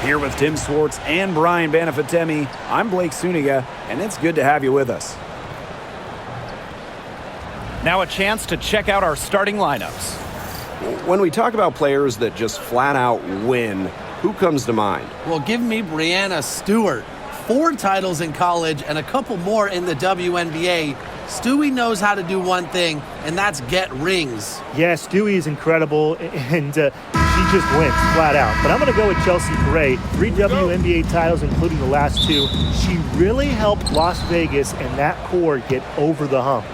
Here with Tim Swartz and Brian Banafitemi, I'm Blake Suniga, and it's good to have you with us. Now a chance to check out our starting lineups. When we talk about players that just flat out win, who comes to mind? Well, give me Breanna Stewart. 4 titles in college and a couple more in the WNBA. Stewie knows how to do one thing, and that's get rings. Yeah, Stewie is incredible, and she just wins flat out. But I'm going to go with Chelsea Gray. 3 WNBA titles, including the last 2. She really helped Las Vegas and that core get over the hump.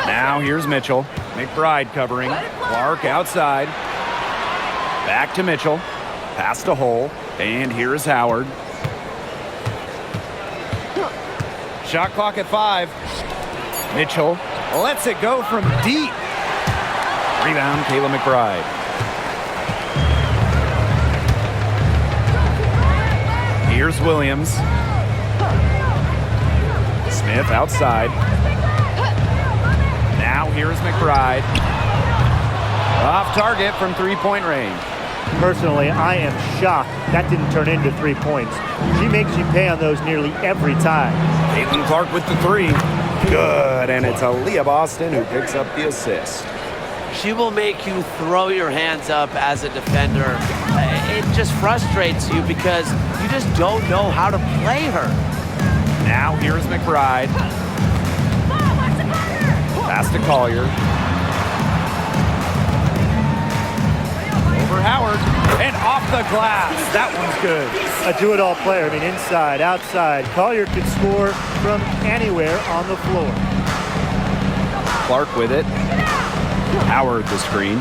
Now here's Mitchell. McBride covering. Clark outside. Back to Mitchell. Pass to Hull. And here's Howard. Shot clock at 5. Mitchell lets it go from deep. Rebound, Kayla McBride. Here's Williams. Smith outside. Now here's McBride. Off target from 3-point range. Personally, I am shocked that didn't turn into 3 points. She makes you pay on those nearly every time. CaitlinClark with the 3. Good, and it's Aaliyah Boston who picks up the assist. She will make you throw your hands up as a defender. It just frustrates you because you just don't know how to play her. Now here's McBride. Pass to Collier. Over Howard. And off the glass. That one's good. A do-it-all player. I mean, inside, outside. Collier could score from anywhere on the floor. Clark with it. Howard the screen.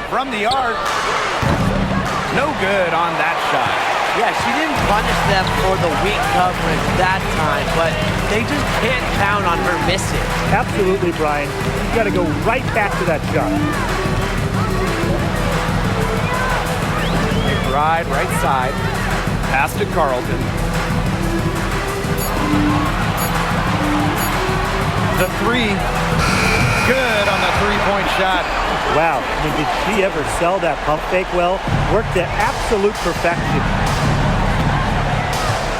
From the arc. No good on that shot. Yeah, she didn't punish them for the weak coverage that time, but they just can't count on her missing. Absolutely, Brian. You got to go right back to that shot. McBride right side. Pass to Carlton. The 3. Good on the 3-point shot. Wow. I mean, did she ever sell that pump fake well? Worked to absolute perfection.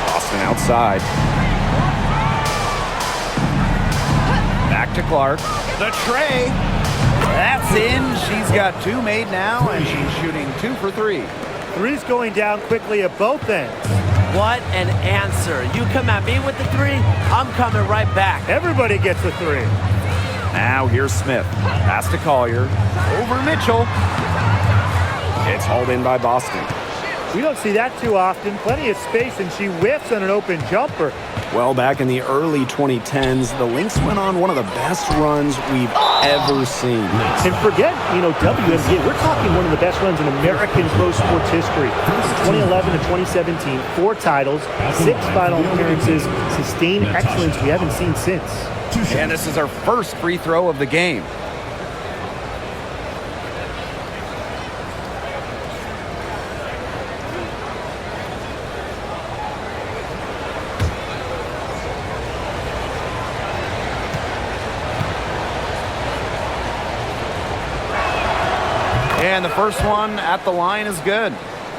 Boston outside. Back to Clark. The tray. That's in. She's got 2 made now, and she's shooting 2 for 3. 3's going down quickly at both ends. What an answer. You come at me with the 3, I'm coming right back. Everybody gets a 3. Now here's Smith. Pass to Collier. Over Mitchell. It's hauled in by Boston. We don't see that too often. Plenty of space, and she whiffs on an open jumper. Well, back in the early 2010s, the Lynx went on one of the best runs we've ever seen. And forget, WNBA, we're talking one of the best runs in American pro sports history. 2011 to 2017, 4 titles, 6 final appearances, sustained excellence we haven't seen since. And this is our first free throw of the game. And the first one at the line is good.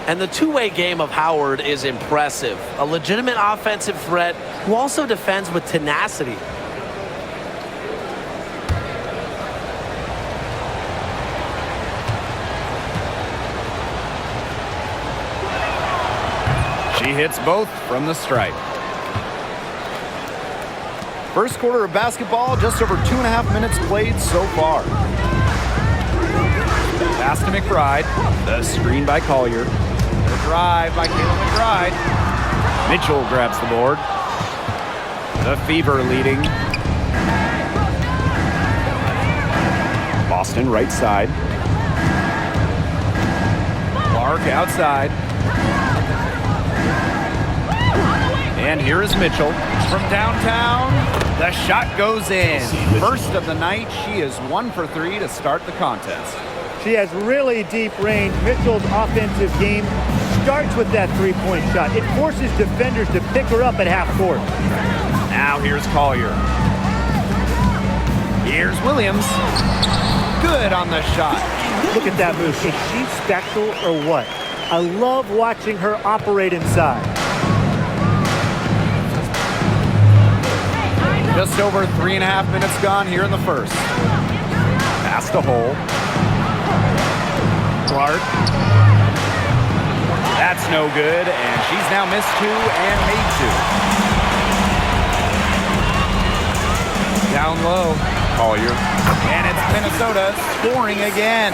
And the two-way game of Howard is impressive. A legitimate offensive threat who also defends with tenacity. She hits both from the stripe. First quarter of basketball, just over 2.5 minutes played so far. Pass to McBride. The screen by Collier. The drive by Kayla McBride. Mitchell grabs the board. The Fever leading. Boston right side. Clark outside. And here is Mitchell from downtown. The shot goes in. First of the night, she is 1 for 3 to start the contest. She has really deep range. Mitchell's offensive game starts with that 3-point shot. It forces defenders to pick her up at half court. Now here's Collier. Here's Williams. Good on the shot. Look at that move. Is she spectral or what? I love watching her operate inside. Just over 3.5 minutes gone here in the first. Pass to Hole. Clark. That's no good, and she's now missed 2 and made 2. Down low, Collier. And it's Minnesota scoring again.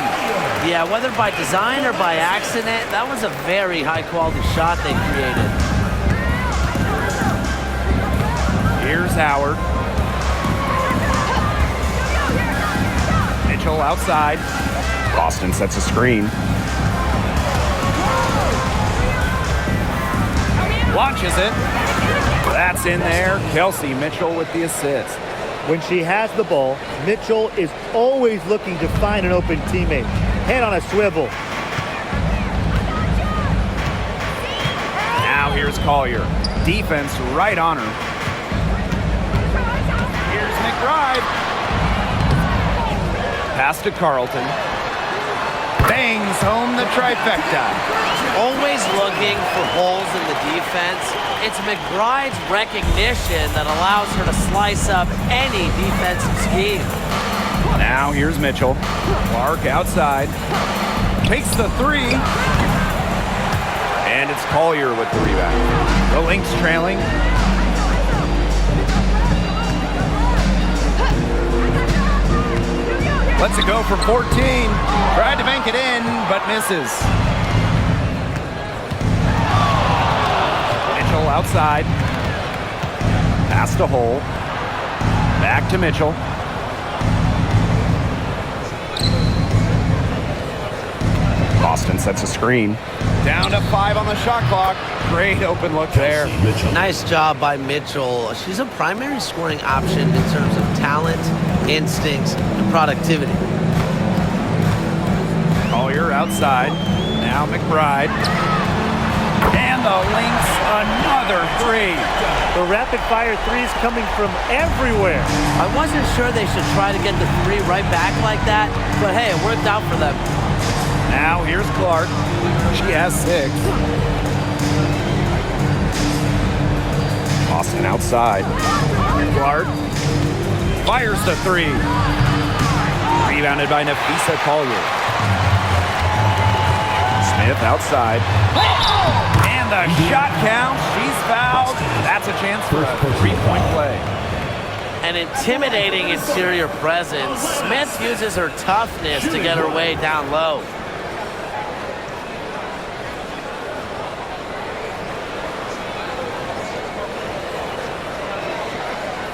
Yeah, whether by design or by accident, that was a very high-quality shot they created. Here's Howard. Mitchell outside. Boston sets a screen. Launches it. That's in there. Kelsey Mitchell with the assist. When she has the ball, Mitchell is always looking to find an open teammate. Head on a swivel. Now here's Collier. Defense right on her. Here's McBride. Pass to Carlton. Bangs home the trifecta. Always looking for holes in the defense. It's McBride's recognition that allows her to slice up any defensive scheme. Now here's Mitchell. Clark outside. Takes the 3. And it's Collier with the rebound. The Lynx trailing. Lets it go for 14. Tried to bank it in, but misses. Mitchell outside. Pass to Hole. Back to Mitchell. Boston sets a screen. Down to 5 on the shot clock. Great open look there. Nice job by Mitchell. She's a primary scoring option in terms of talent, instincts, and productivity. Collier outside. Now McBride. And the Lynx, another 3. The rapid-fire threes coming from everywhere. I wasn't sure they should try to get the 3 right back like that, but hey, it worked out for them. Now here's Clark. She has 6. Boston outside. Clark fires the 3. Rebounded by Nafisa Collier. Smith outside. And the shot count. She's fouled. That's a chance for a 3-point play. An intimidating interior presence. Smith uses her toughness to get her way down low.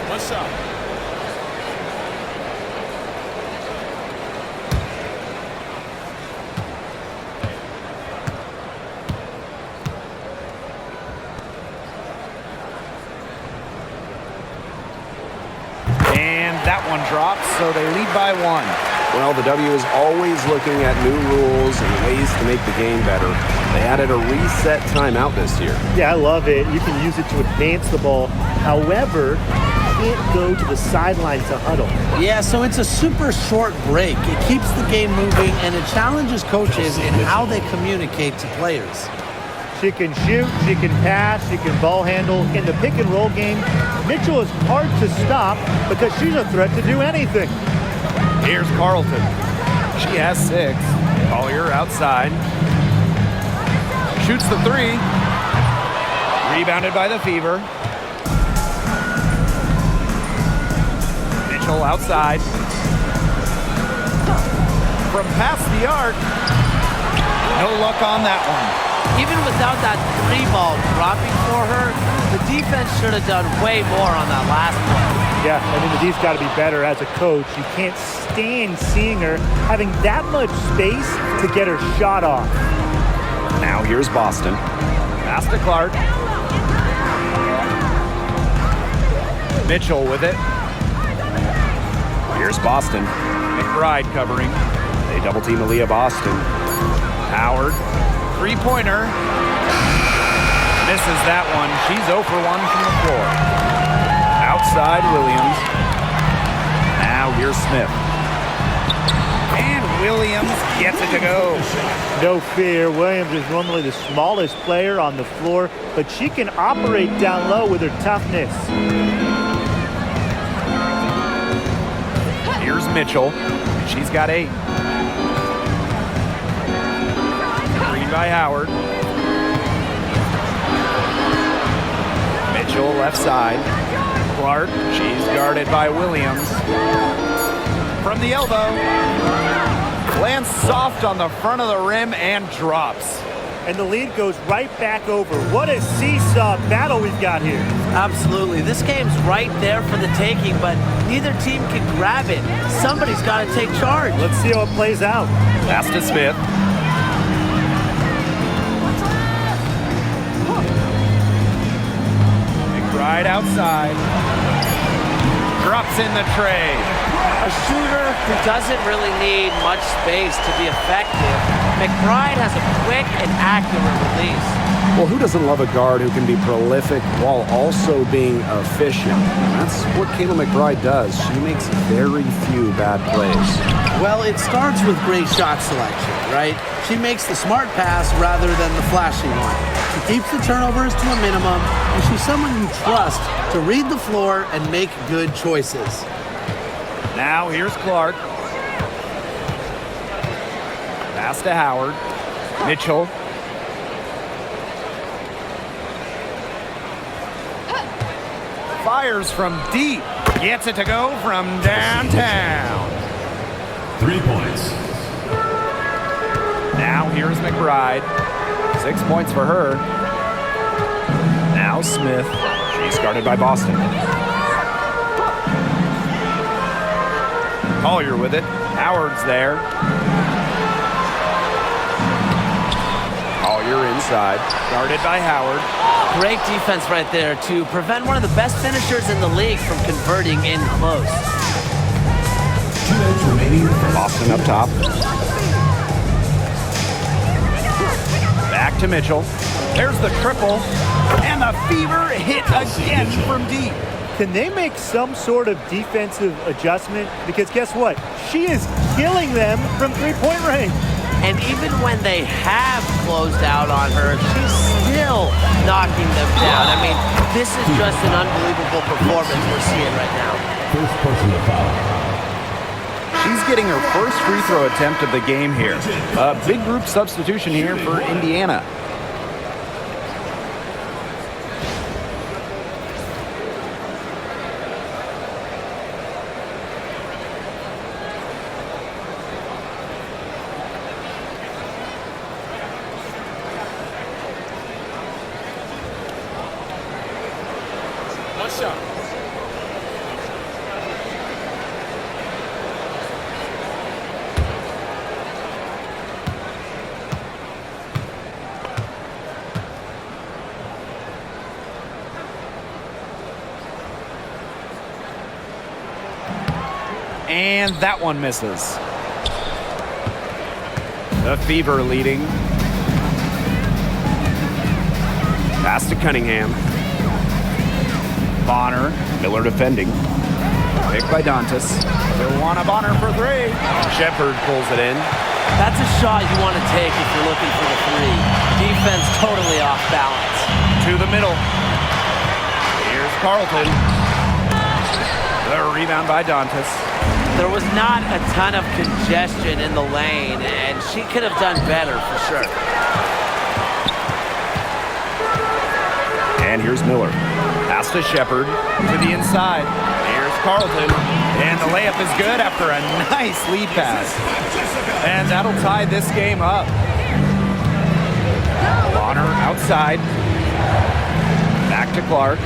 What's up? And that one drops, so they lead by 1. Well, the W is always looking at new rules and ways to make the game better. They added a reset timeout this year. Yeah, I love it. You can use it to advance the ball. However, you can't go to the sideline to huddle. Yeah, so it's a super short break. It keeps the game moving, and it challenges coaches in how they communicate to players. She can shoot, she can pass, she can ball handle. In the pick and roll game, Mitchell is hard to stop because she's a threat to do anything. Here's Carlton. She has 6. Collier outside. Shoots the 3. Rebounded by the Fever. Mitchell outside. From past the arc. No luck on that one. Even without that 3 ball dropping for her, the defense should have done way more on that last play. Yeah, I mean, the D's got to be better as a coach. You can't stand seeing her having that much space to get her shot off. Now here's Boston. Pass to Clark. Mitchell with it. Here's Boston. McBride covering. They double team Aaliyah Boston. Howard. 3-pointer. Misses that one. She's 0 for 1 from the floor. Outside Williams. Now here's Smith. And Williams gets it to go. No fear, Williams is normally the smallest player on the floor, but she can operate down low with her toughness. Here's Mitchell. She's got 8. Green by Howard. Mitchell left side. Clark, she's guarded by Williams. From the elbow. Lands soft on the front of the rim and drops. And the lead goes right back over. What a seesaw battle we've got here. Absolutely. This game's right there for the taking, but neither team can grab it. Somebody's got to take charge. Let's see how it plays out. Pass to Smith. McBride outside. Drops in the tray. A shooter who doesn't really need much space to be effective. McBride has a quick and accurate release. Well, who doesn't love a guard who can be prolific while also being efficient? That's what Kayla McBride does. She makes very few bad plays. Well, it starts with great shot selection, right? She makes the smart pass rather than the flashy one. She keeps the turnovers to a minimum, and she's someone you trust to read the floor and make good choices. Now here's Clark. Pass to Howard. Mitchell. Fires from deep. Gets it to go from downtown. 3 points. Now here's McBride. 6 points for her. Now Smith. She's guarded by Boston. Collier with it. Howard's there. Collier inside. Guarded by Howard. Great defense right there to prevent one of the best finishers in the league from converting in close. 2 minutes remaining. Boston up top. Back to Mitchell. There's the triple. And the Fever hit again from deep. Can they make some sort of defensive adjustment? Because guess what? She is killing them from three-point range. And even when they have closed out on her, she's still knocking them down. I mean, this is just an unbelievable performance we're seeing right now. First personal foul. She's getting her first free throw attempt of the game here. A big group substitution here for Indiana. And that one misses. The Fever leading. Pass to Cunningham. Bonner. Miller defending. Picked by Dantas. They'll want a Bonner for 3. Shepard pulls it in. That's a shot you want to take if you're looking for the 3. Defense totally off balance. To the middle. Here's Carlton. The rebound by Dantas. There was not a ton of congestion in the lane, and she could have done better for sure. And here's Miller. Pass to Shepard to the inside. Here's Carlton. And the layup is good after a nice lead pass. And that'll tie this game up. Bonner outside. Back to Clark.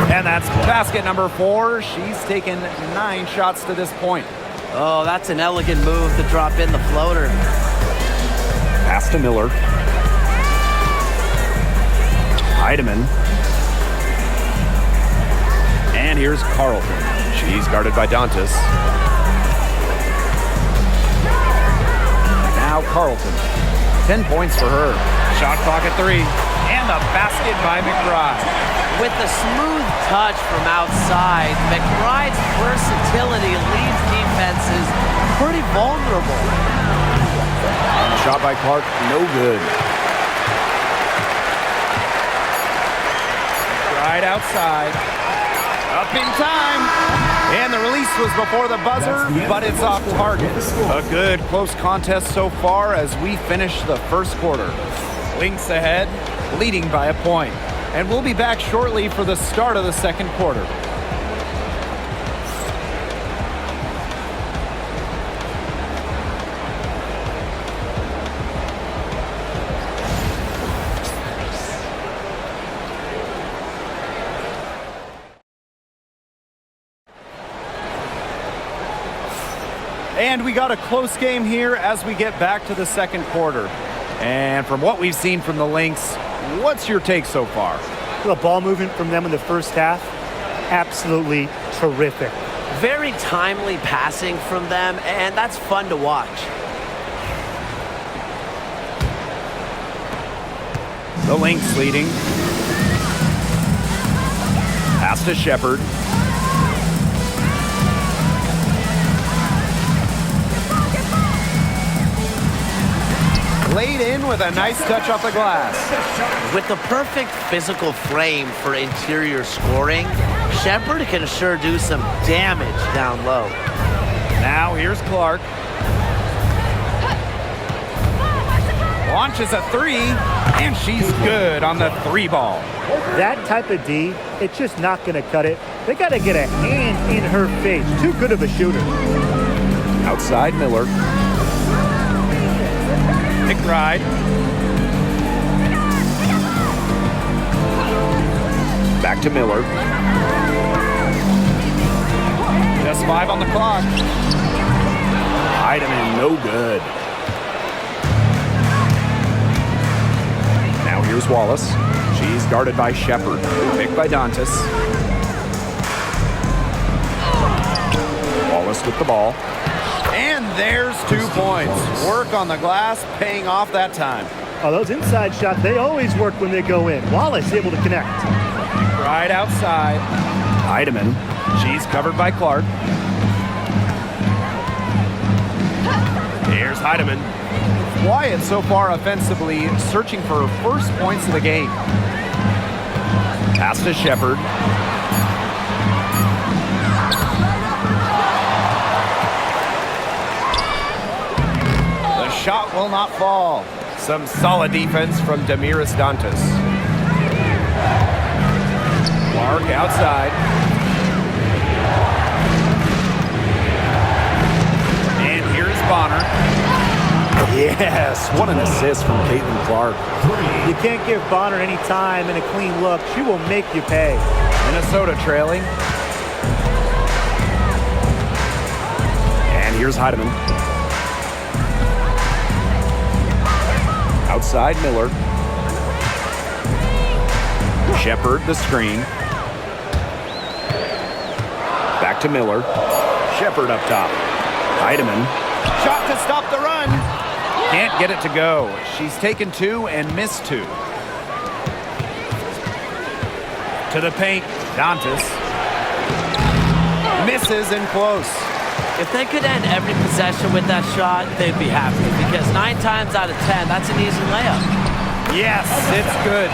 And that's basket number 4. She's taken 9 shots to this point. Oh, that's an elegant move to drop in the floater. Pass to Miller. Heidemann. And here's Carlton. She's guarded by Dantas. Now Carlton. 10 points for her. Shot clock at 3. And the basket by McBride. With the smooth touch from outside, McBride's versatility leaves defenses pretty vulnerable. And the shot by Clark, no good. Right outside. Up in time. And the release was before the buzzer, but it's off target. A good close contest so far as we finish the first quarter. Lynx ahead, leading by a point. And we'll be back shortly for the start of the second quarter. And we got a close game here as we get back to the second quarter. And from what we've seen from the Lynx, what's your take so far? The ball movement from them in the first half, absolutely terrific. Very timely passing from them, and that's fun to watch. The Lynx leading. Pass to Shepard. Laid in with a nice touch off the glass. With the perfect physical frame for interior scoring, Shepard can sure do some damage down low. Now here's Clark. Launches a three, and she's good on the three ball. That type of D, it's just not going to cut it. They got to get a hand in her face. Too good of a shooter. Outside Miller. McBride. Back to Miller. Just 5 on the clock. Heidemann, no good. Now here's Wallace. She's guarded by Shepard. Picked by Dantas. Wallace with the ball. And there's 2 points. Work on the glass, paying off that time. Oh, those inside shots, they always work when they go in. Wallace able to connect. Right outside. Heidemann. She's covered by Clark. Here's Heidemann. Wyatt so far offensively, searching for her first points of the game. Pass to Shepard. The shot will not fall. Some solid defense from Damiris Dantas. Clark outside. And here's Bonner. Yes, what an assist from Clark. You can't give Bonner any time and a clean look. She will make you pay. Minnesota trailing. And here's Heidemann. Outside Miller. Shepard the screen. Back to Miller. Shepard up top. Heidemann. Shot to stop the run. Can't get it to go. She's taken 2 and missed 2. To the paint, Dantas. Misses in close. If they could end every possession with that shot, they'd be happy because 9 times out of 10, that's an easy layup. Yes, it's good.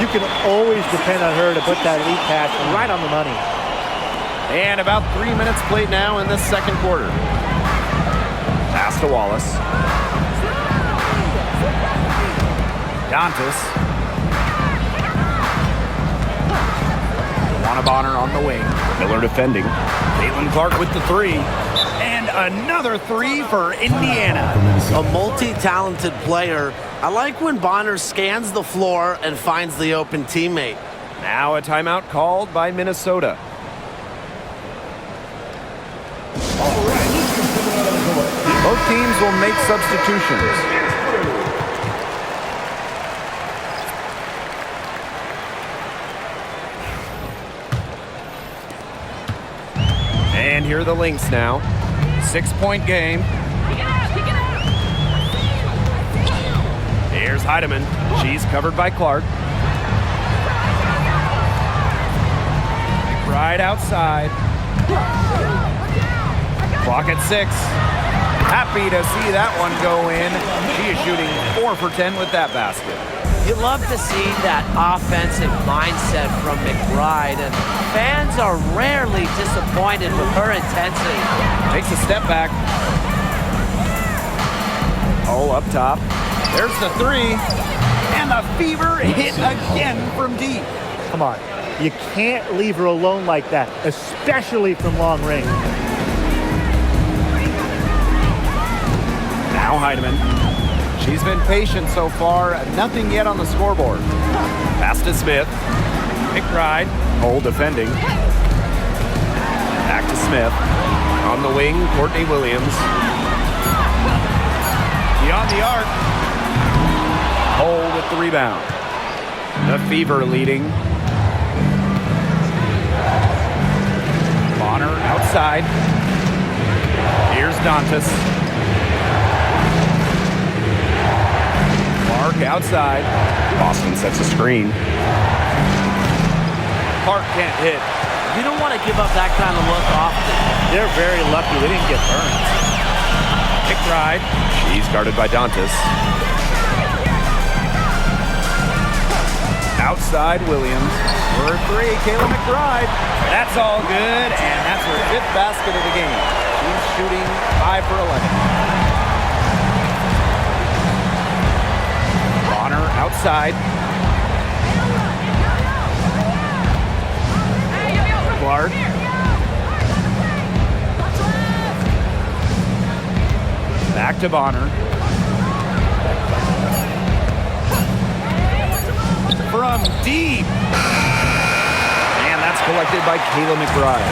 You can always depend on her to put that lead pass right on the money. And about 3 minutes played now in this second quarter. Pass to Wallace. Dantas. Juana Bonner on the wing. Miller defending. Caitlin Clark with the 3. And another 3 for Indiana. A multi-talented player. I like when Bonner scans the floor and finds the open teammate. Now a timeout called by Minnesota. Both teams will make substitutions. And here are the Lynx now. 6-point game. Here's Heidemann. She's covered by Clark. McBride outside. Clock at 6. Happy to see that one go in. She is shooting 4 for 10 with that basket. You love to see that offensive mindset from McBride, and fans are rarely disappointed with her intensity. Takes a step back. Oh, up top. There's the 3. And the fever hit again from deep. Come on. You can't leave her alone like that, especially from long range. Now Heidemann. She's been patient so far. Nothing yet on the scoreboard. Pass to Smith. McBride. Hole defending. Back to Smith. On the wing, Courtney Williams. Beyond the arc. Hole with the rebound. The Fever leading. Bonner outside. Here's Dantas. Clark outside. Boston sets a screen. Clark can't hit. You don't want to give up that kind of look often. They're very lucky they didn't get burned. McBride. She's guarded by Dantas. Outside Williams. For 3, Kayla McBride. That's all good, and that's her 5th basket of the game. She's shooting 5 for 11. Bonner outside. Clark. Back to Bonner. From deep. And that's collected by Kayla McBride.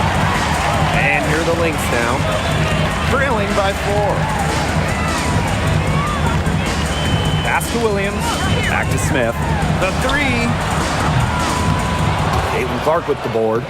And here are the Lynx now. Trailing by 4. Pass to Williams. Back to Smith. The 3. Clark with the board.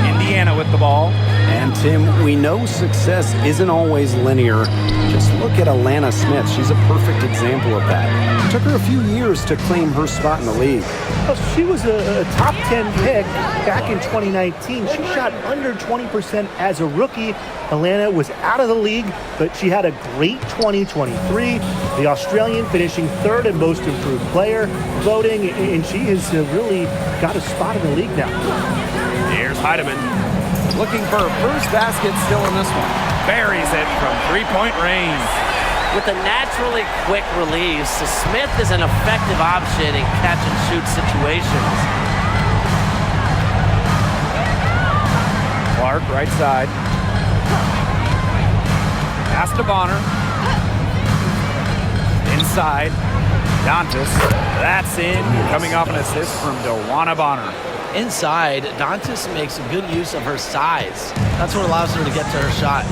Indiana with the ball. And Tim, we know success isn't always linear. Just look at Alana Smith. She's a perfect example of that. It took her a few years to claim her spot in the league. Well, she was a top 10 pick back in 2019. She shot under 20% as a rookie. Alana was out of the league, but she had a great 2023. The Australian finishing 3rd in most improved player voting, and she has really got a spot in the league now. Here's Heidemann. Looking for her first basket still in this one. Buries it from 3-point range. With a naturally quick release, Smith is an effective option in catch-and-shoot situations. Clark, right side. Pass to Bonner. Inside. Dantas. That's in. Coming off an assist from DeWanna Bonner. Inside, Dantas makes good use of her size. That's what allows her to get to her shot.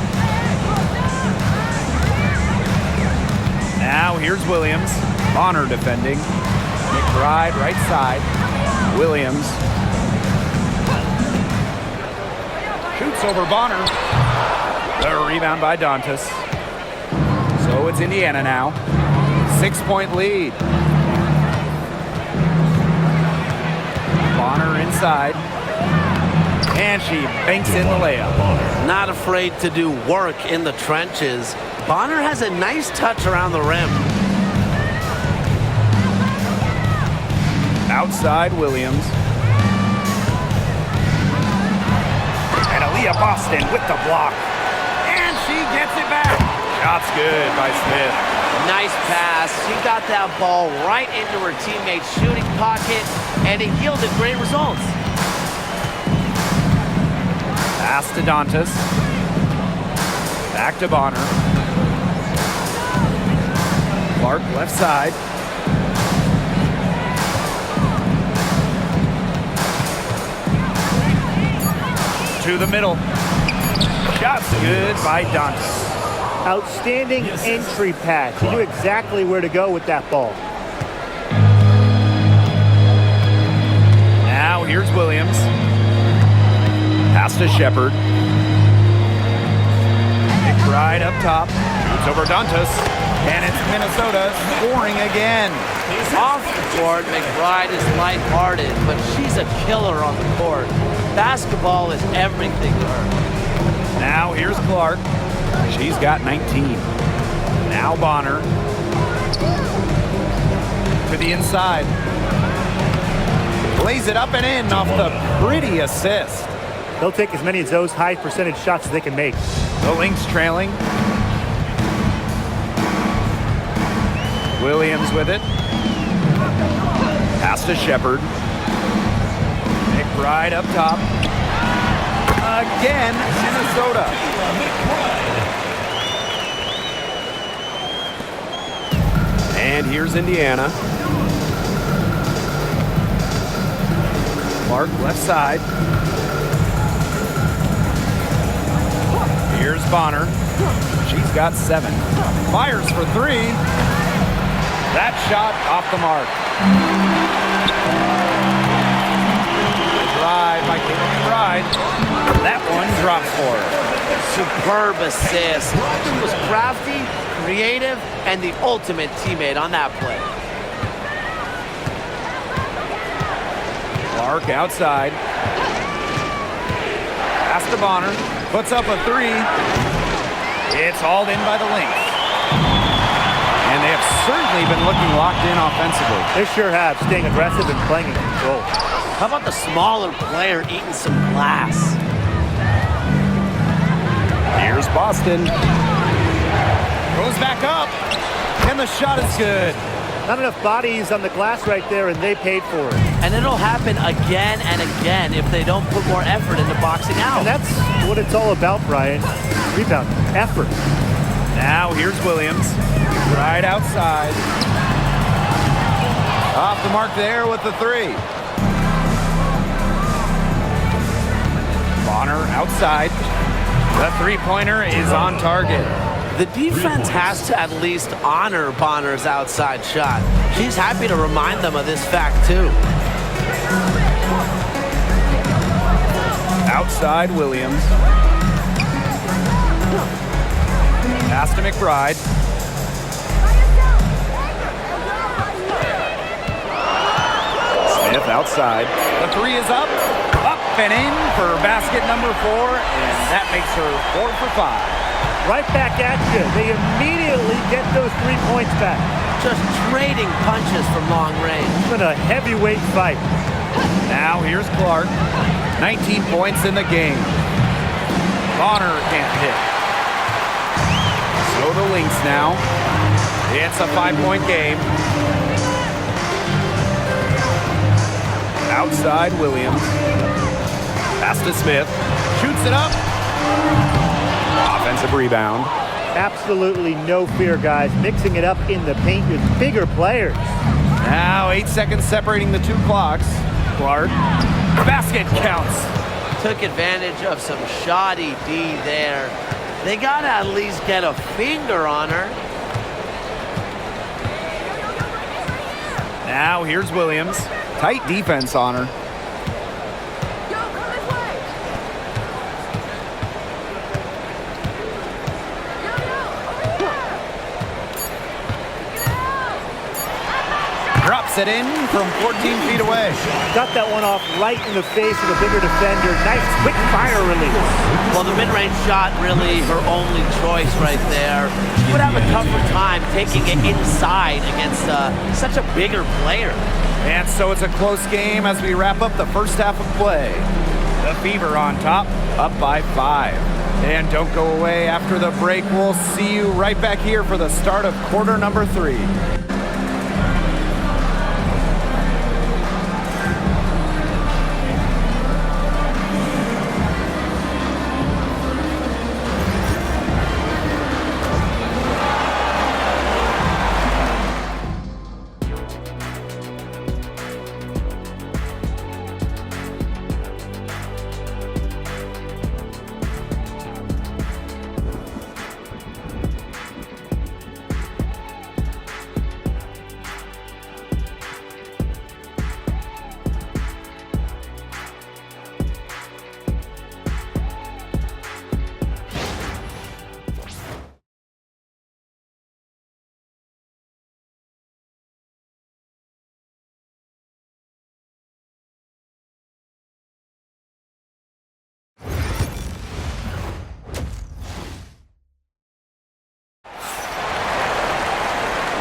Now here's Williams. Bonner defending. McBride right side. Williams. Shoots over Bonner. The rebound by Dantas. So it's Indiana now. 6-point lead. Bonner inside. And she banks in the layup. Not afraid to do work in the trenches. Bonner has a nice touch around the rim. Outside Williams. And Aaliyah Boston with the block. And she gets it back. Shot's good by Smith. Nice pass. She got that ball right into her teammate's shooting pocket, and it yielded great results. Pass to Dantas. Back to Bonner. Clark left side. To the middle. Shot's good by Dantas. Outstanding entry pass. She knew exactly where to go with that ball. Now here's Williams. Pass to Shepard. McBride up top. Shoots over Dantas. And it's Minnesota scoring again. Off the court, McBride is lighthearted, but she's a killer on the court. Basketball is everything to her. Now here's Clark. She's got 19. Now Bonner. To the inside. Lays it up and in off the pretty assist. They'll take as many of those high percentage shots as they can make. The Lynx trailing. Williams with it. Pass to Shepard. McBride up top. Again, Minnesota. And here's Indiana. Clark left side. Here's Bonner. She's got 7. Fires for 3. That shot off the mark. Drive by McBride. That one drops for her. Superb assist. She was crafty, creative, and the ultimate teammate on that play. Clark outside. Pass to Bonner. Puts up a 3. It's hauled in by the Lynx. And they have certainly been looking locked in offensively. They sure have, staying aggressive and playing in control. How about the smaller player eating some glass? Here's Boston. Goes back up. And the shot is good. Not enough bodies on the glass right there, and they paid for it. And it'll happen again and again if they don't put more effort into boxing out. And that's what it's all about, Brian. Rebound, effort. Now here's Williams. Right outside. Off the mark there with the 3. Bonner outside. The three-pointer is on target. The defense has to at least honor Bonner's outside shot. She's happy to remind them of this fact, too. Outside Williams. Pass to McBride. Smith outside. The 3 is up. Up and in for basket number 4. And that makes her 4 for 5. Right back at you. They immediately get those 3 points back. Just trading punches from long range. It's been a heavyweight fight. Now here's Clark. 19 points in the game. Bonner can't hit. So the Lynx now. It's a 5-point game. Outside Williams. Pass to Smith. Shoots it up. Offensive rebound. Absolutely no fear, guys. Mixing it up in the paint with bigger players. Now 8 seconds separating the 2 clocks. Clark. Basket counts. Took advantage of some shoddy D there. They got to at least get a finger on her. Now here's Williams. Tight defense on her. Drops it in from 14 feet away. Got that one off right in the face of a bigger defender. Nice quick fire release. Well, the mid-range shot really her only choice right there. She would have a tougher time taking it inside against such a bigger player. And so it's a close game as we wrap up the first half of play. The Fever on top, up by 5. And don't go away after the break. We'll see you right back here for the start of quarter number 3.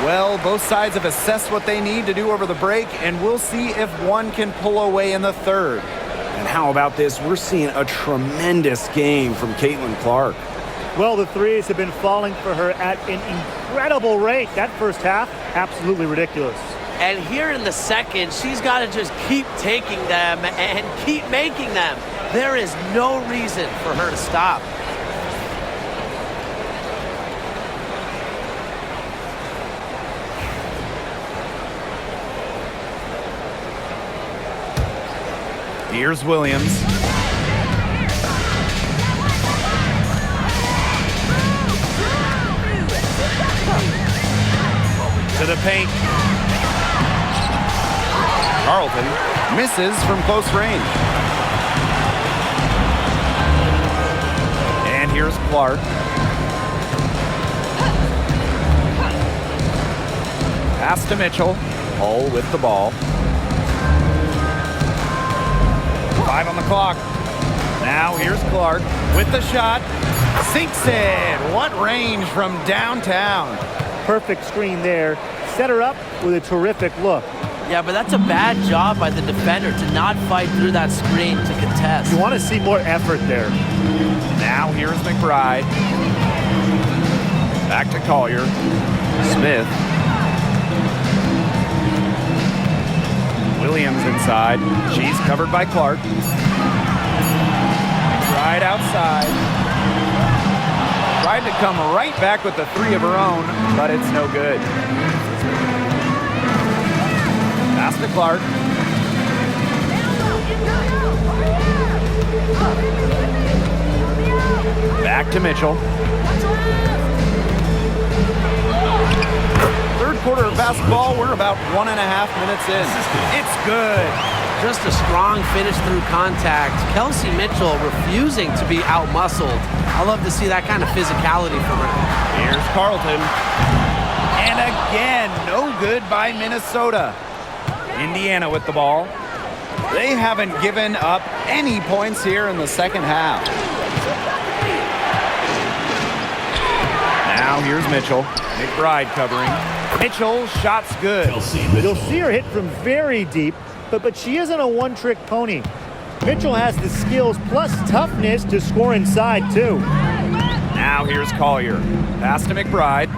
Well, both sides have assessed what they need to do over the break, and we'll see if one can pull away in the third. And how about this? We're seeing a tremendous game from Clark. Well, the threes have been falling for her at an incredible rate. That first half, absolutely ridiculous. And here in the second, she's got to just keep taking them and keep making them. There is no reason for her to stop. Here's Williams. To the paint. Carlton misses from close range. And here's Clark. Pass to Mitchell. Hull with the ball. 5 on the clock. Now here's Clark with the shot. Sinks it. What range from downtown. Perfect screen there. Set her up with a terrific look. Yeah, but that's a bad job by the defender to not fight through that screen to contest. You want to see more effort there. Now here's McBride. Back to Collier. Smith. Williams inside. She's covered by Clark. Right outside. Tried to come right back with the three of her own, but it's no good. Pass to Clark. Back to Mitchell. Third quarter of basketball, we're about 1.5 minutes in. It's good. Just a strong finish through contact. Kelsey Mitchell refusing to be out-muscled. I love to see that kind of physicality from her. Here's Carlton. And again, no good by Minnesota. Indiana with the ball. They haven't given up any points here in the second half. Now here's Mitchell. McBride covering. Mitchell, shot's good. You'll see her hit from very deep, but she isn't a one-trick pony. Mitchell has the skills plus toughness to score inside, too. Now here's Collier. Pass to McBride.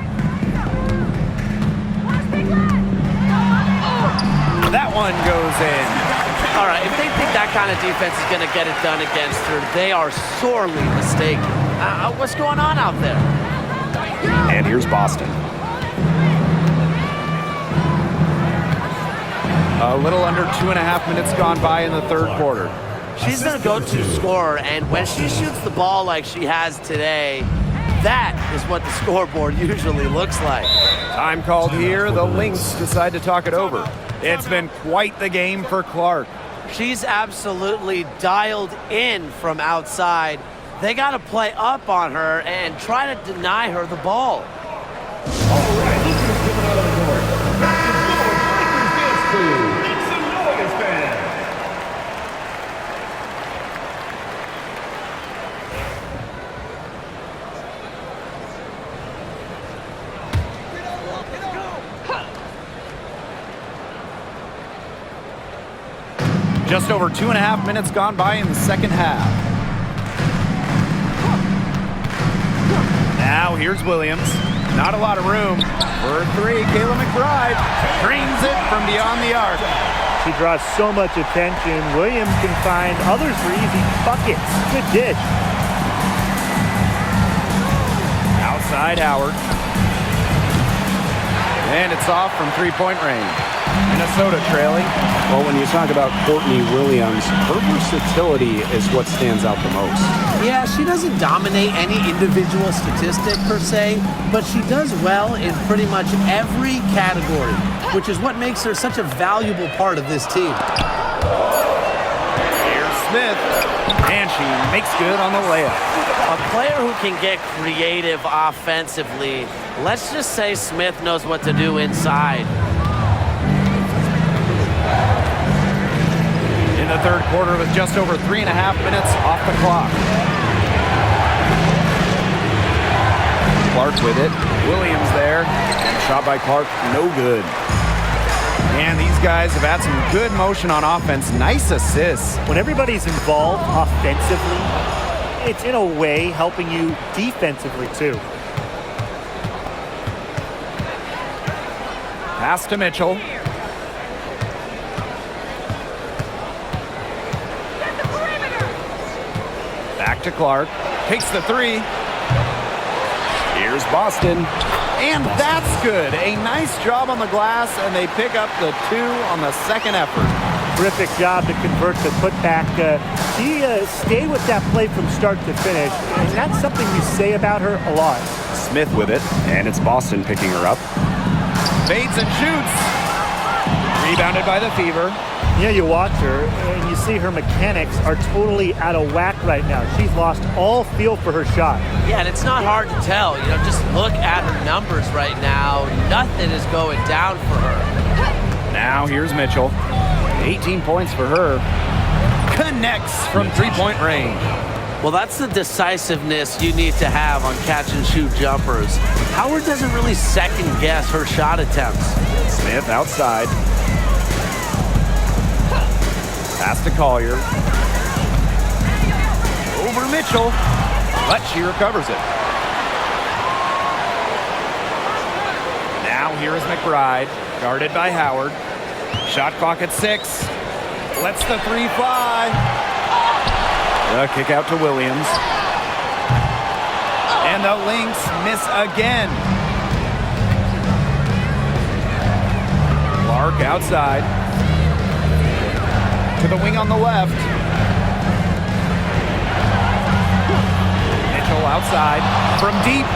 That one goes in. All right, if they think that kind of defense is going to get it done against her, they are sorely mistaken. What's going on out there? And here's Boston. A little under 2.5 minutes gone by in the third quarter. She's the go-to scorer, and when she shoots the ball like she has today, that is what the scoreboard usually looks like. Time called here. The Lynx decide to talk it over. It's been quite the game for Clark. She's absolutely dialed in from outside. They got to play up on her and try to deny her the ball. All right, let's give another report. Lakers crew. Make some noise, fans. Just over 2.5 minutes gone by in the second half. Now here's Williams. Not a lot of room. For three, Kayla McBride drains it from beyond the arc. She draws so much attention. Williams can find others for easy buckets. Good dish. Outside Howard. And it's off from three-point range. Minnesota trailing. Well, when you talk about Courtney Williams, her versatility is what stands out the most. Yeah, she doesn't dominate any individual statistic per se, but she does well in pretty much every category, which is what makes her such a valuable part of this team. Here's Smith, and she makes good on the layup. A player who can get creative offensively. Let's just say Smith knows what to do inside. In the third quarter with just over 3.5 minutes off the clock. Clark with it. Williams there. Shot by Clark, no good. And these guys have had some good motion on offense. Nice assists. When everybody's involved offensively, it's in a way helping you defensively too. Pass to Mitchell. Back to Clark. Takes the three. Here's Boston. And that's good. A nice job on the glass, and they pick up the 2 on the second effort. Terrific job to convert the putback. She stayed with that play from start to finish, and that's something we say about her a lot. Smith with it, and it's Boston picking her up. Fades and shoots. Rebounded by the Fever. Yeah, you watch her, and you see her mechanics are totally out of whack right now. She's lost all feel for her shot. Yeah, and it's not hard to tell. You know, just look at her numbers right now. Nothing is going down for her. Now here's Mitchell. 18 points for her. Connects from three-point range. Well, that's the decisiveness you need to have on catch-and-shoot jumpers. Howard doesn't really second-guess her shot attempts. Smith outside. Pass to Collier. Over Mitchell, but she recovers it. Now here is McBride, guarded by Howard. Shot clock at 6. Lets the 3 fly. The kick out to Williams. And the Lynx miss again. Clark outside. To the wing on the left. Mitchell outside from deep.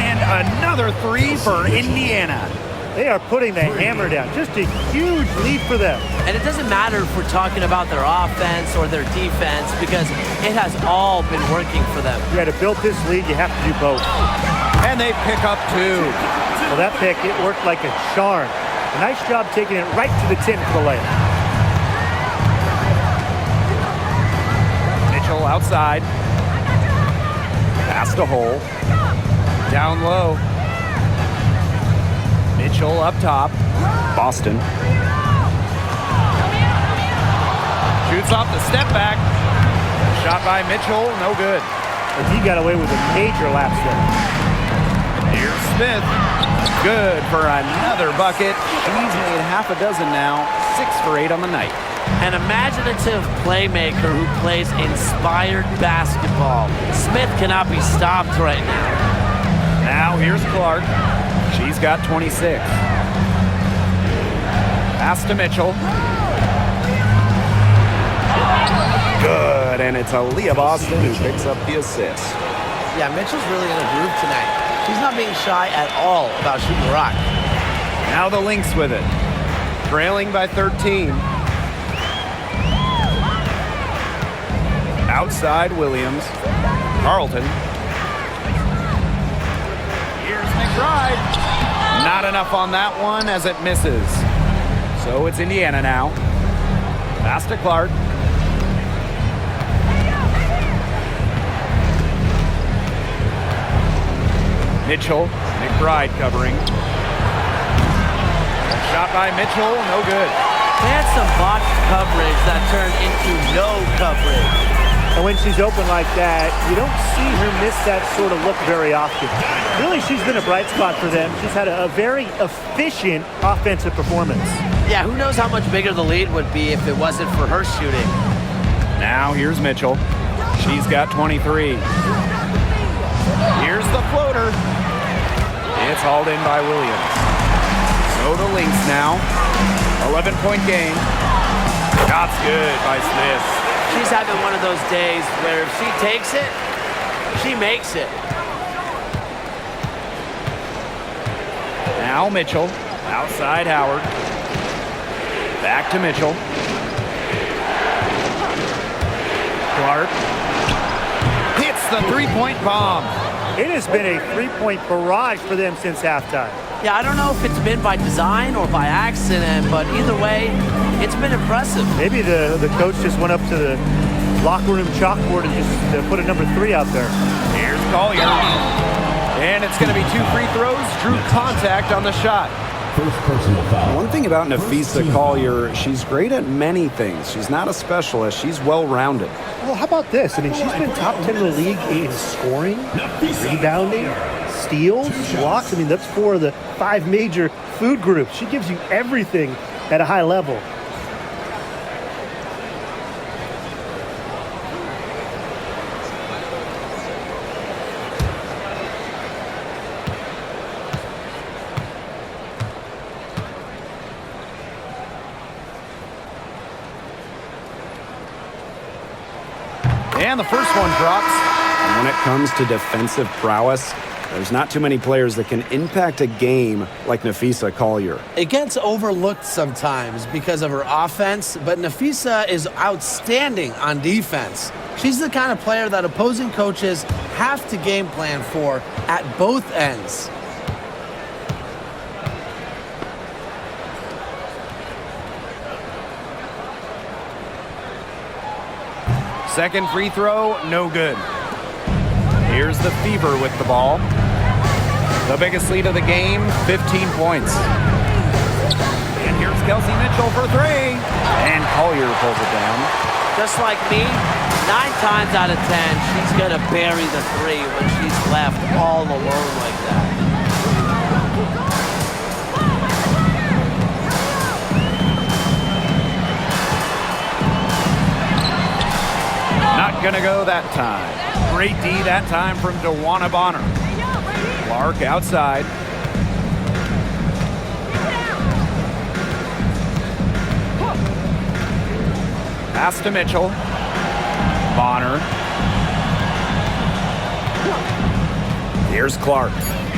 And another 3 for Indiana. They are putting the hammer down. Just a huge lead for them. And it doesn't matter if we're talking about their offense or their defense because it has all been working for them. You got to build this lead, you have to do both. And they pick up 2. Well, that pick, it worked like a charm. A nice job taking it right to the tin for the layup. Mitchell outside. Pass to Hole. Down low. Mitchell up top. Boston. Shoots off the step back. Shot by Mitchell, no good. And he got away with a major lapse there. Here's Smith. Good for another bucket. She's made half a dozen now. 6 for 8 on the night. An imaginative playmaker who plays inspired basketball. Smith cannot be stopped right now. Now here's Clark. She's got 26. Pass to Mitchell. Good, and it's Aaliyah Boston who picks up the assist. Yeah, Mitchell's really in a groove tonight. She's not being shy at all about shooting the rock. Now the Lynx with it. Trailing by 13. Outside Williams. Carlton. Here's McBride. Not enough on that one as it misses. So it's Indiana now. Pass to Clark. Mitchell. McBride covering. Shot by Mitchell, no good. They had some box coverage that turned into no coverage. And when she's open like that, you don't see her miss that sort of look very often. Really, she's been a bright spot for them. She's had a very efficient offensive performance. Yeah, who knows how much bigger the lead would be if it wasn't for her shooting. Now here's Mitchell. She's got 23. Here's the floater. It's hauled in by Williams. So the Lynx now. 11-point game. Shot's good by Smith. She's having one of those days where if she takes it, she makes it. Now Mitchell. Outside Howard. Back to Mitchell. Clark. Hits the three-point bomb. It has been a three-point barrage for them since halftime. Yeah, I don't know if it's been by design or by accident, but either way, it's been impressive. Maybe the coach just went up to the locker room chalkboard and just put a number 3 out there. Here's Collier. And it's going to be 2 free throws. Drew contact on the shot. First personal foul. One thing about Nafisa Collier, she's great at many things. She's not a specialist. She's well-rounded. Well, how about this? I mean, she's been top 10 in the league in scoring, rebounding, steals, blocks. I mean, that's 4 of the 5 major food groups. She gives you everything at a high level. And the first one drops. And when it comes to defensive prowess, there's not too many players that can impact a game like Nafisa Collier. It gets overlooked sometimes because of her offense, but Nafisa is outstanding on defense. She's the kind of player that opposing coaches have to game plan for at both ends. Second free throw, no good. Here's the Fever with the ball. The biggest lead of the game, 15 points. And here's Kelsey Mitchell for 3. And Collier pulls it down. Just like me, 9 times out of 10, she's going to bury the 3 when she's left all alone like that. Not gonna go that time. Great D that time from DeWanna Bonner. Clark outside. Pass to Mitchell. Bonner. Here's Clark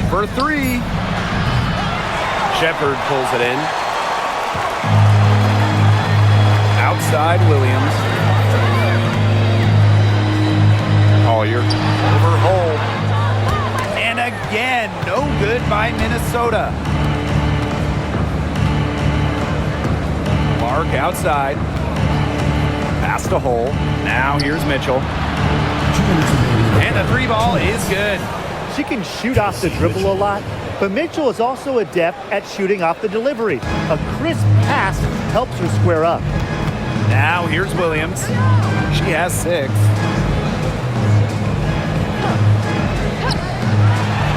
for 3. Shepard pulls it in. Outside Williams. Collier over Hole. And again, no good by Minnesota. Clark outside. Pass to Hole. Now here's Mitchell. And the 3 ball is good. She can shoot off the dribble a lot, but Mitchell is also adept at shooting off the delivery. A crisp pass helps her square up. Now here's Williams. She has 6.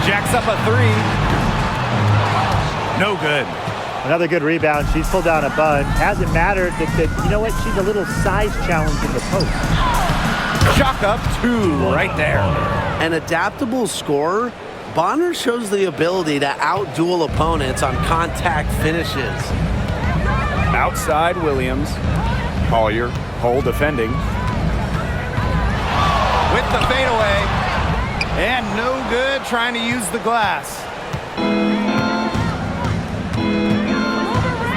Jacks up a 3. No good. Another good rebound. She's pulled down a bunch. Hasn't mattered that you know what? She's a little size challenge in the post. Chalk up 2 right there. An adaptable scorer, Bonner shows the ability to out-duel opponents on contact finishes. Outside Williams. Collier, Hole defending. With the fadeaway. And no good trying to use the glass.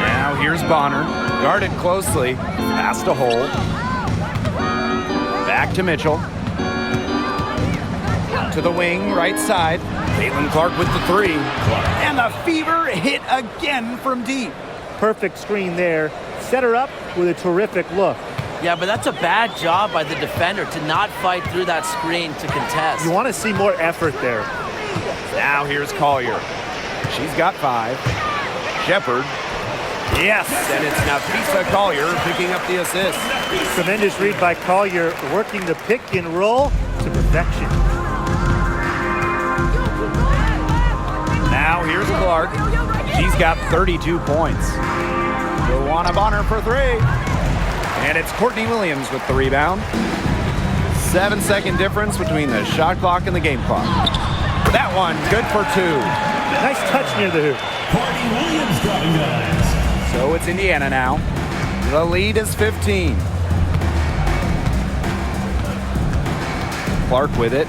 Now here's Bonner. Guarded closely. Pass to Hole. Back to Mitchell. To the wing, right side. CaitlinClark with the 3. And the Fever hit again from deep. Perfect screen there. Set her up with a terrific look. Yeah, but that's a bad job by the defender to not fight through that screen to contest. You want to see more effort there. Now here's Collier. She's got 5. Shepard. Yes, and it's Nafisa Collier picking up the assist. Tremendous read by Collier, working the pick and roll to perfection. Now here's Clark. She's got 32 points. DeWanna Bonner for 3. And it's Courtney Williams with the rebound. 7-second difference between the shot clock and the game clock. That one, good for 2. Nice touch near the hoop. Courtney Williams dropping guys. So it's Indiana now. The lead is 15. Clark with it.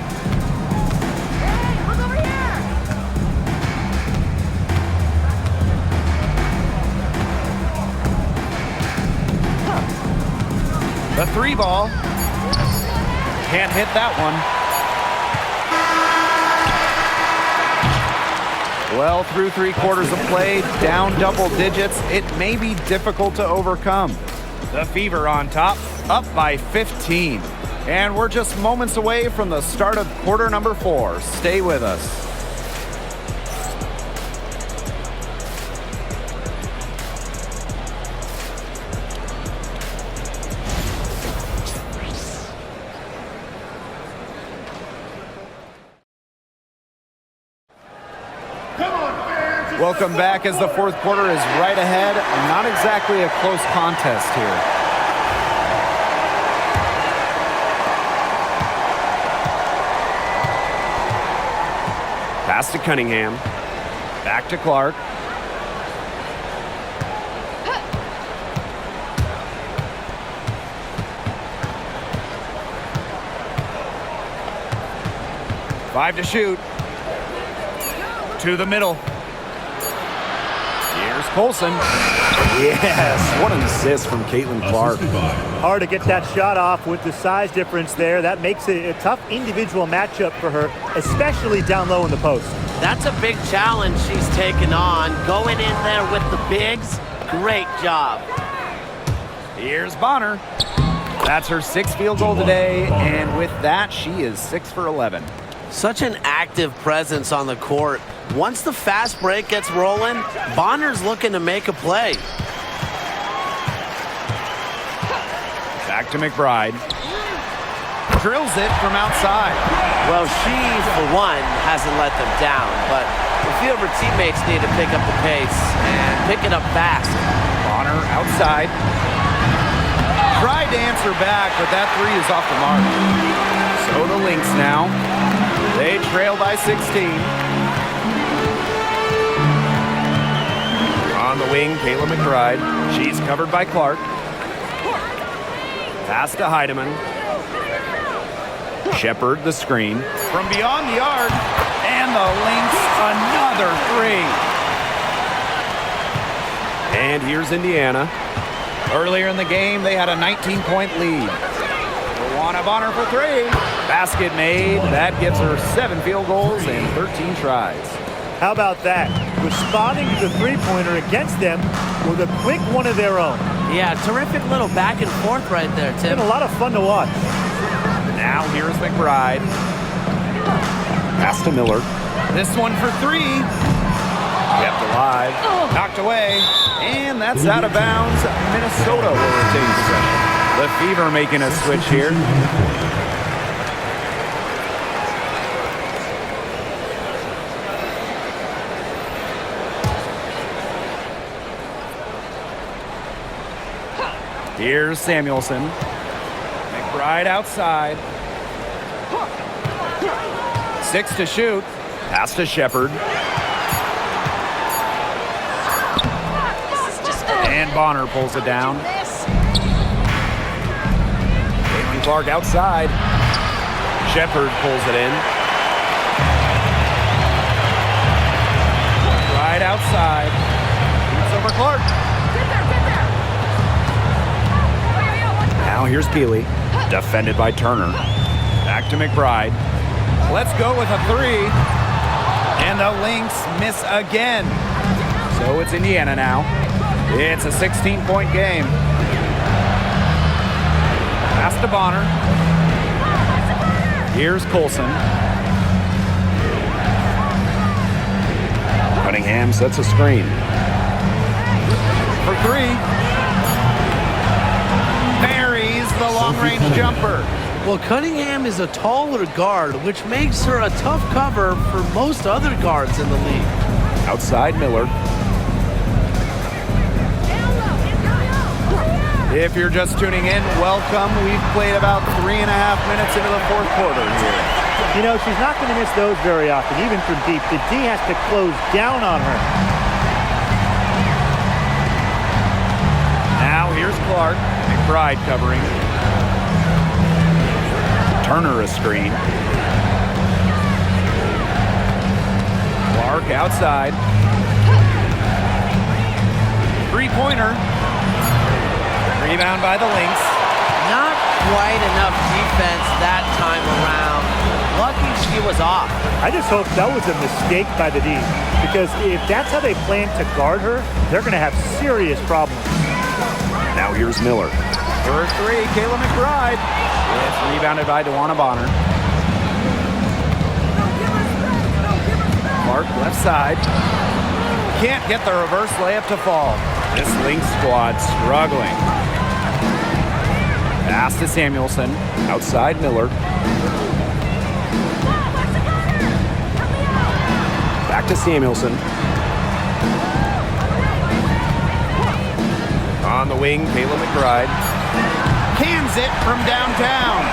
The 3 ball. Can't hit that one. Well, through 3 quarters of play, down double digits, it may be difficult to overcome. The Fever on top, up by 15. And we're just moments away from the start of quarter number 4. Stay with us. Welcome back as the fourth quarter is right ahead. Not exactly a close contest here. Pass to Cunningham. Back to Clark. Five to shoot. To the middle. Here's Colson. Yes, what an assist from Clark. Hard to get that shot off with the size difference there. That makes it a tough individual matchup for her, especially down low in the post. That's a big challenge she's taken on. Going in there with the bigs, great job. Here's Bonner. That's her sixth field goal today, and with that, she is 6 for 11. Such an active presence on the court. Once the fast break gets rolling, Bonner's looking to make a play. Back to McBride. Drills it from outside. Well, she, for one, hasn't let them down, but a few of her teammates need to pick up the pace and pick it up fast. Bonner outside. Tried to answer back, but that three is off the mark. So the Lynx now. They trail by 16. On the wing, Kayla McBride. She's covered by Clark. Pass to Heidemann. Shepard, the screen. From beyond the arc, and the Lynx, another three. And here's Indiana. Earlier in the game, they had a 19-point lead. Luana Bonner for three. Basket made. That gives her 7 field goals and 13 tries. How about that? Responding to the three-pointer against them with a quick one of their own. Yeah, terrific little back and forth right there, Tim. Been a lot of fun to watch. Now here's McBride. Pass to Miller. This one for three. Kept alive. Knocked away. And that's out of bounds. Minnesota will retain possession. The Fever making a switch here. Here's Samuelson. McBride outside. 6 to shoot. Pass to Shepard. And Bonner pulls it down. Caitlin Clark outside. Shepard pulls it in. Right outside. It's over Clark. Now here's Peely. Defended by Turner. Back to McBride. Let's go with a three. And the Lynx miss again. So it's Indiana now. It's a 16-point game. Pass to Bonner. Here's Colson. Cunningham sets a screen. For three. Buries the long-range jumper. Well, Cunningham is a taller guard, which makes her a tough cover for most other guards in the league. Outside Miller. If you're just tuning in, welcome. We've played about 3.5 minutes into the fourth quarter here. You know, she's not going to miss those very often, even from deep. The D has to close down on her. Now here's Clark. McBride covering. Turner a screen. Clark outside. Three-pointer. Rebound by the Lynx. Not quite enough defense that time around. Lucky she was off. I just hope that was a mistake by the D, because if that's how they plan to guard her, they're going to have serious problems. Now here's Miller. For three, Kayla McBride. It's rebounded by Luana Bonner. Clark left side. Can't get the reverse layup to fall. This Lynx squad struggling. Pass to Samuelson. Outside Miller. Back to Samuelson. On the wing, Kayla McBride. Cans it from downtown.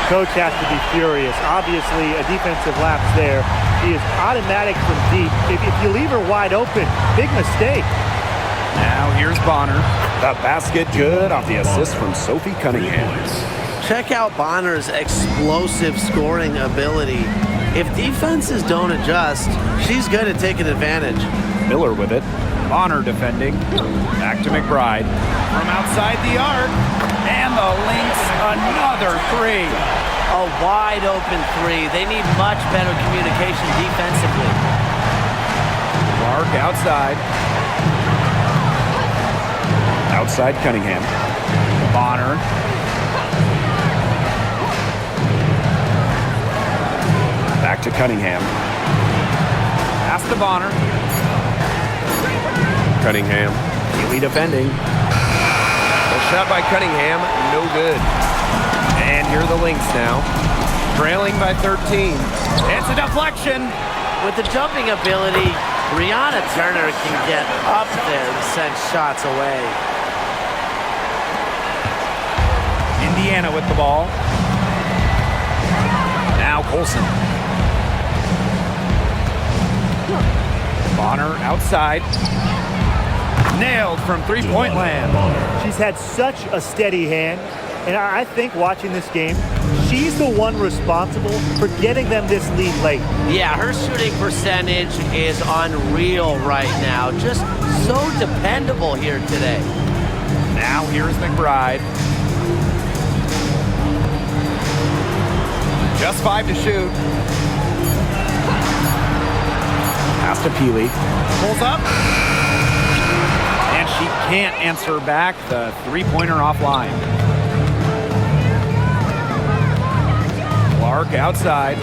Coach has to be furious. Obviously, a defensive lapse there. She is automatic from deep. If you leave her wide open, big mistake. Now here's Bonner. The basket good off the assist from Sophie Cunningham. Check out Bonner's explosive scoring ability. If defenses don't adjust, she's good at taking advantage. Miller with it. Bonner defending. Back to McBride. From outside the arc. And the Lynx, another three. A wide open three. They need much better communication defensively. Clark outside. Outside Cunningham. Bonner. Back to Cunningham. Pass to Bonner. Cunningham. Keeley defending. A shot by Cunningham, no good. And here are the Lynx now. Trailing by 13. It's a deflection. With the jumping ability, Brianna Turner can get up there and send shots away. Indiana with the ball. Now Colson. Bonner outside. Nailed from three-point land. She's had such a steady hand, and I think watching this game, she's the one responsible for getting them this lead late. Yeah, her shooting percentage is unreal right now. Just so dependable here today. Now here's McBride. Just 5 to shoot. Pass to Peely. Pulls up. And she can't answer back the three-pointer offline. Clark outside.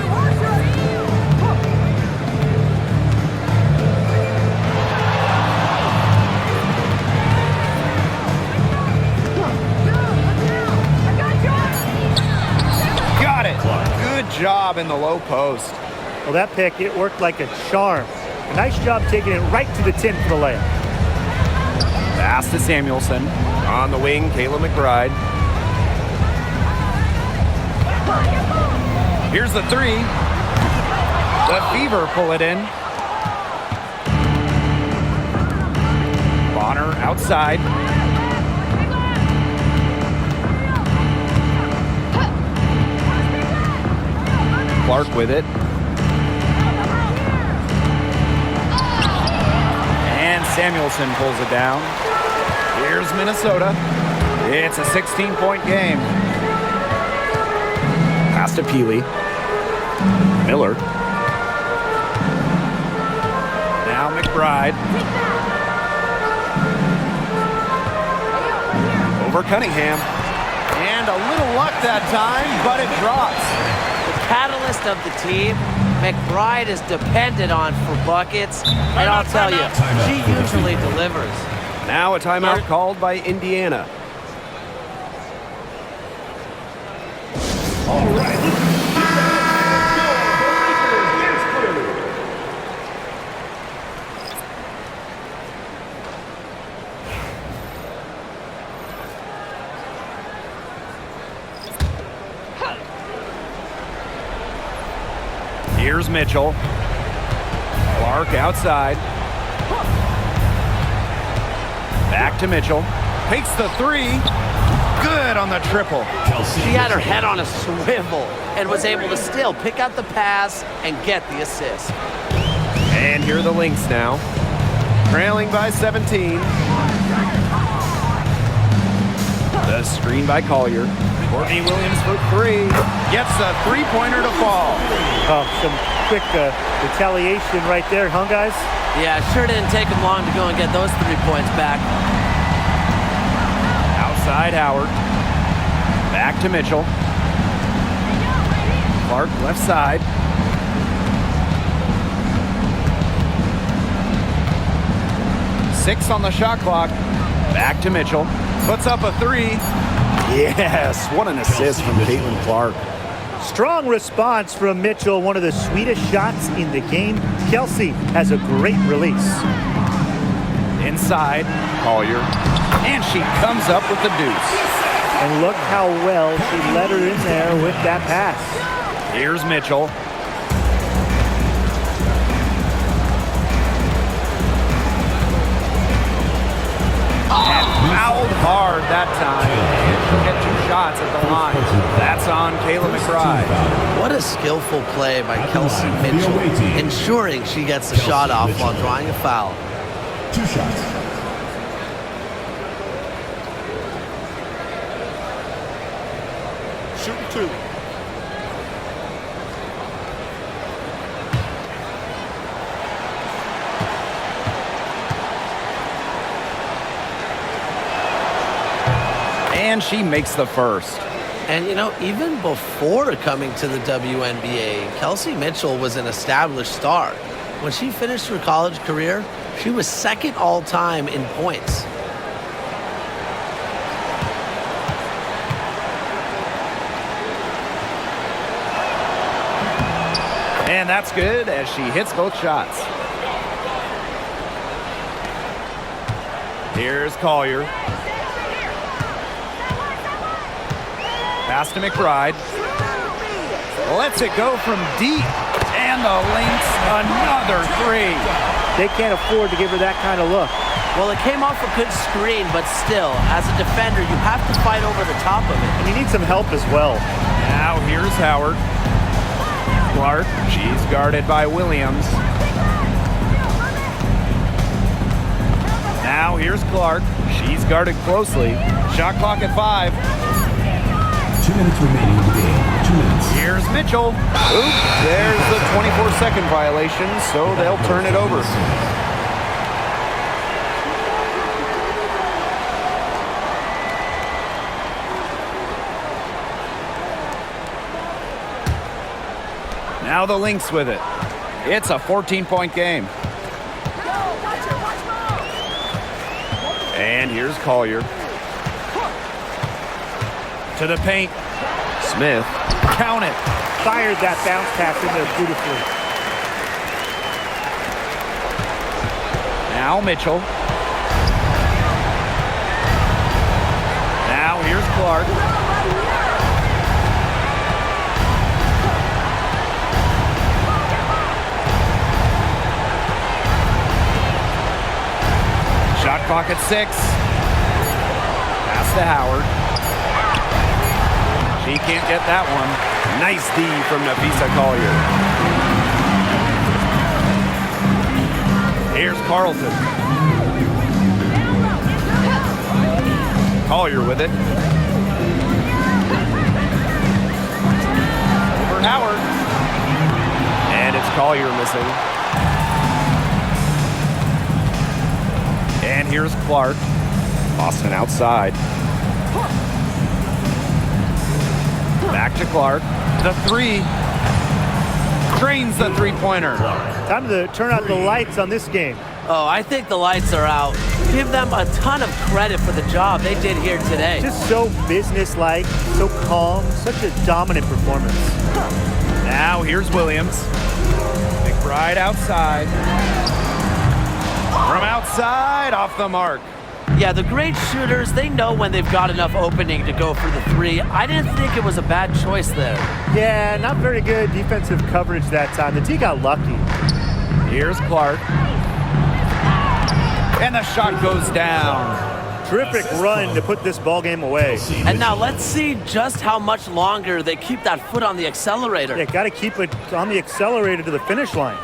Got it. Good job in the low post. Well, that pick, it worked like a charm. A nice job taking it right to the 10 for the layup. Pass to Samuelson. On the wing, Kayla McBride. Here's the three. The Fever pull it in. Bonner outside. Clark with it. And Samuelson pulls it down. Here's Minnesota. It's a 16-point game. Pass to Peely. Miller. Now McBride. Over Cunningham. And a little luck that time, but it drops. The catalyst of the team, McBride is depended on for buckets, and I'll tell you, she usually delivers. Now a timeout called by Indiana. All right. Here's Mitchell. Clark outside. Back to Mitchell. Takes the three. Good on the triple. She had her head on a swivel and was able to still pick out the pass and get the assist. And here are the Lynx now. Trailing by 17. The screen by Collier. Courtney Williams for three. Gets a three-pointer to fall. Oh, some quick retaliation right there, huh, guys? Yeah, sure didn't take them long to go and get those 3 points back. Outside Howard. Back to Mitchell. Clark left side. Six on the shot clock. Back to Mitchell. Puts up a three. Yes, what an assist from Caitlin Clark. Strong response from Mitchell, one of the sweetest shots in the game. Kelsey has a great release. Inside. Collier. And she comes up with the deuce. And look how well she let her in there with that pass. Here's Mitchell. Fouled hard that time. And she'll get 2 shots at the line. That's on Kayla McBride. What a skillful play by Kelsey Mitchell, ensuring she gets the shot off while drawing a foul. 2 shots. Shooting 2. And she makes the first. And, you know, even before coming to the WNBA, Kelsey Mitchell was an established star. When she finished her college career, she was second all-time in points. And that's good as she hits both shots. Here's Collier. Pass to McBride. Lets it go from deep. And the Lynx, another 3. They can't afford to give her that kind of look. Well, it came off a good screen, but still, as a defender, you have to fight over the top of it. And you need some help as well. Now here's Howard. Clark, she's guarded by Williams. Now here's Clark. She's guarded closely. Shot clock at 5. 2 minutes remaining in the game. 2 minutes. Here's Mitchell. Oops, there's the 24-second violation, so they'll turn it over. Now the Lynx with it. It's a 14-point game. And here's Collier. To the paint. Smith. Count it. Fired that bounce pass in there beautifully. Now Mitchell. Now here's Clark. Shot clock at 6. Pass to Howard. She can't get that one. Nice D from Nafisa Collier. Here's Carlton. Collier with it. Over Howard. And it's Collier missing. And here's Clark. Boston outside. Back to Clark. The 3. Drains the 3-pointer. Time to turn out the lights on this game. Oh, I think the lights are out. Give them a ton of credit for the job they did here today. Just so businesslike, so calm, such a dominant performance. Now here's Williams. McBride outside. From outside, off the mark. Yeah, the great shooters, they know when they've got enough opening to go for the 3. I didn't think it was a bad choice there. Yeah, not very good defensive coverage that time. The T got lucky. Here's Clark. And the shot goes down. Terrific run to put this ball game away. And now let's see just how much longer they keep that foot on the accelerator. Yeah, got to keep it on the accelerator to the finish line.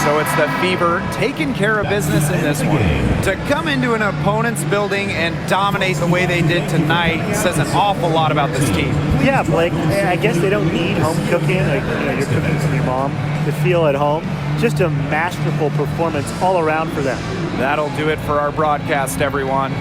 So it's the Fever taking care of business in this one. To come into an opponent's building and dominate the way they did tonight says an awful lot about this team. Yeah, Blake, I guess they don't need home cooking, like you're cooking from your mom, to feel at home. Just a masterful performance all around for them. That'll do it for our broadcast, everyone.